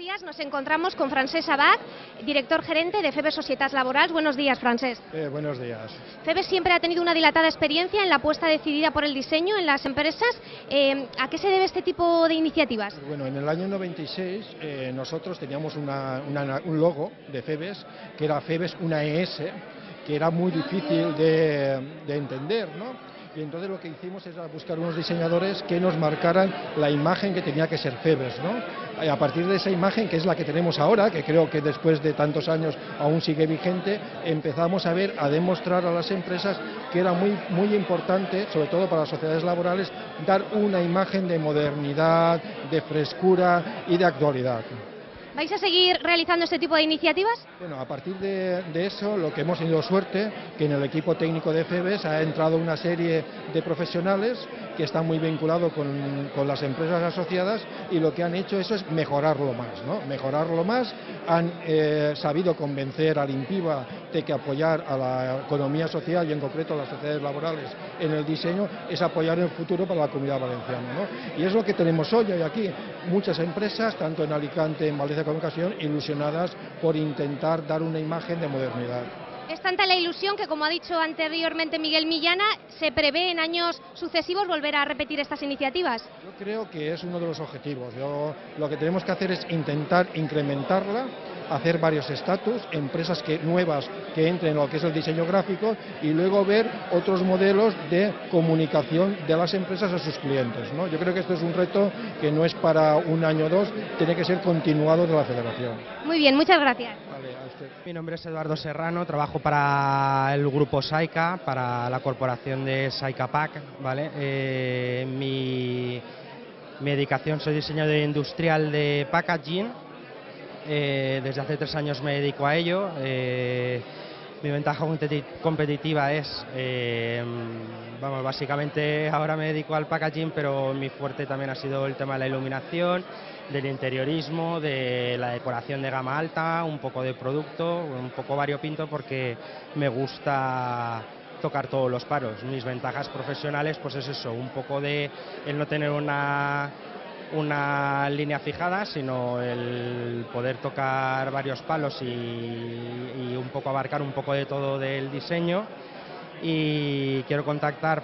días nos encontramos con Francesc Abad, director gerente de Febes Societats Laborals. Buenos días, Francesc. Buenos días. Febes siempre ha tenido una dilatada experiencia en la apuesta decidida por el diseño en las empresas. ¿A qué se debe este tipo de iniciativas? Bueno, en el año 96 nosotros teníamos un logo de Febes, que era Febes, una ES, que era muy difícil de entender, ¿no? Y entonces lo que hicimos es buscar unos diseñadores que nos marcaran la imagen que tenía que ser Febes, ¿no? Y a partir de esa imagen, que es la que tenemos ahora, que creo que después de tantos años aún sigue vigente, empezamos a demostrar a las empresas que era muy importante, sobre todo para las sociedades laborales, dar una imagen de modernidad, de frescura y de actualidad. ¿Vais a seguir realizando este tipo de iniciativas? Bueno, a partir de eso, lo que hemos tenido suerte, que en el equipo técnico de Febes ha entrado una serie de profesionales que están muy vinculados con las empresas asociadas, y lo que han hecho eso es mejorarlo más, ¿no? Mejorarlo más, han sabido convencer al INPIBA de que apoyar a la economía social y en concreto a las sociedades laborales en el diseño es apoyar el futuro para la Comunidad Valenciana, ¿no? Y es lo que tenemos hoy aquí, muchas empresas, tanto en Alicante, en Valencia como en Ocasión, ilusionadas por intentar dar una imagen de modernidad. Es tanta la ilusión que, como ha dicho anteriormente Miguel Millana, se prevé en años sucesivos volver a repetir estas iniciativas. Yo creo que es uno de los objetivos. Lo que tenemos que hacer es intentar incrementarla, hacer varios estatus, empresas nuevas que entren en lo que es el diseño gráfico, y luego ver otros modelos de comunicación de las empresas a sus clientes, ¿no? Yo creo que esto es un reto que no es para un año o dos, tiene que ser continuado de la federación. Muy bien, muchas gracias. Vale, a usted. Mi nombre es Eduardo Serrano, trabajo para el grupo Saica, para la corporación de Saica Pack, ¿vale? Mi dedicación, soy diseñador industrial de packaging. Desde hace 3 años me dedico a ello. Mi ventaja competitiva es, básicamente ahora me dedico al packaging, pero mi fuerte también ha sido el tema de la iluminación, del interiorismo, de la decoración de gama alta, un poco de producto, un poco variopinto, porque me gusta tocar todos los paros. Mis ventajas profesionales, pues es eso, un poco de el no tener una línea fijada, sino el poder tocar varios palos y un poco abarcar un poco de todo del diseño. Y quiero contactar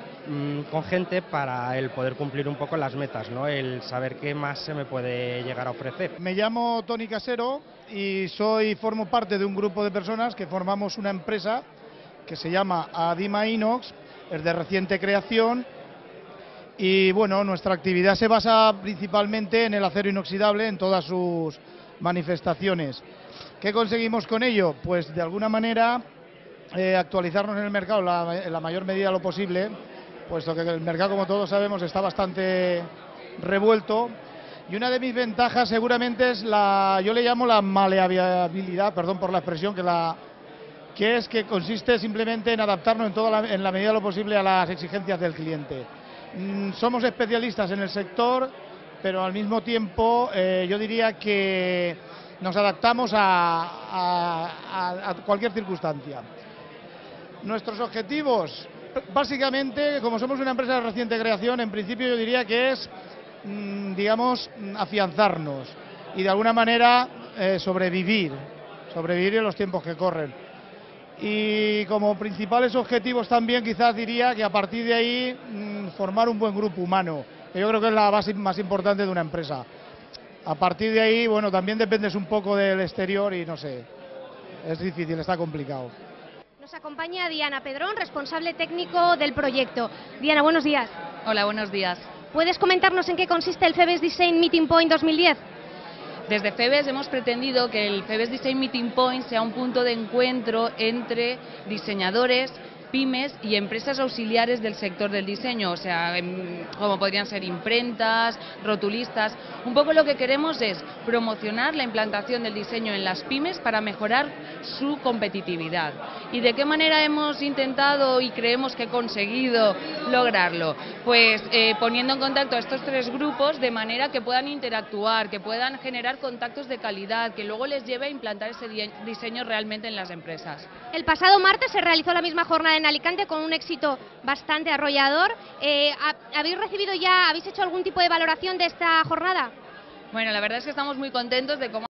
con gente para el poder cumplir un poco las metas, ¿no? El saber qué más se me puede llegar a ofrecer. Me llamo Toni Casero y formo parte de un grupo de personas que formamos una empresa que se llama Adima Inox, es de reciente creación. Y bueno, nuestra actividad se basa principalmente en el acero inoxidable en todas sus manifestaciones. ¿Qué conseguimos con ello? Pues de alguna manera actualizarnos en el mercado en la mayor medida lo posible, puesto que el mercado, como todos sabemos, está bastante revuelto. Y una de mis ventajas seguramente es yo le llamo la maleabilidad, perdón por la expresión, que consiste simplemente en adaptarnos en la medida de lo posible a las exigencias del cliente. Somos especialistas en el sector, pero al mismo tiempo yo diría que nos adaptamos a cualquier circunstancia. Nuestros objetivos, básicamente, como somos una empresa de reciente creación, en principio yo diría que es, digamos, afianzarnos y de alguna manera sobrevivir en los tiempos que corren. Y como principales objetivos también quizás diría que a partir de ahí formar un buen grupo humano, que yo creo que es la base más importante de una empresa. A partir de ahí, bueno, también dependes un poco del exterior y no sé, es difícil, está complicado. Nos acompaña Diana Pedrón, responsable técnico del proyecto. Diana, buenos días. Hola, buenos días. ¿Puedes comentarnos en qué consiste el Febes Design Meeting Point 2010? Desde Febes hemos pretendido que el Febes Design Meeting Point sea un punto de encuentro entre diseñadores, pymes y empresas auxiliares del sector del diseño, o sea, como podrían ser imprentas, rotulistas. Un poco lo que queremos es promocionar la implantación del diseño en las pymes para mejorar su competitividad. ¿Y de qué manera hemos intentado y creemos que he conseguido lograrlo? Pues poniendo en contacto a estos 3 grupos de manera que puedan interactuar, que puedan generar contactos de calidad, que luego les lleve a implantar ese diseño realmente en las empresas. El pasado martes se realizó la misma jornada en Alicante con un éxito bastante arrollador. ¿Habéis hecho algún tipo de valoración de esta jornada? Bueno, la verdad es que estamos muy contentos de cómo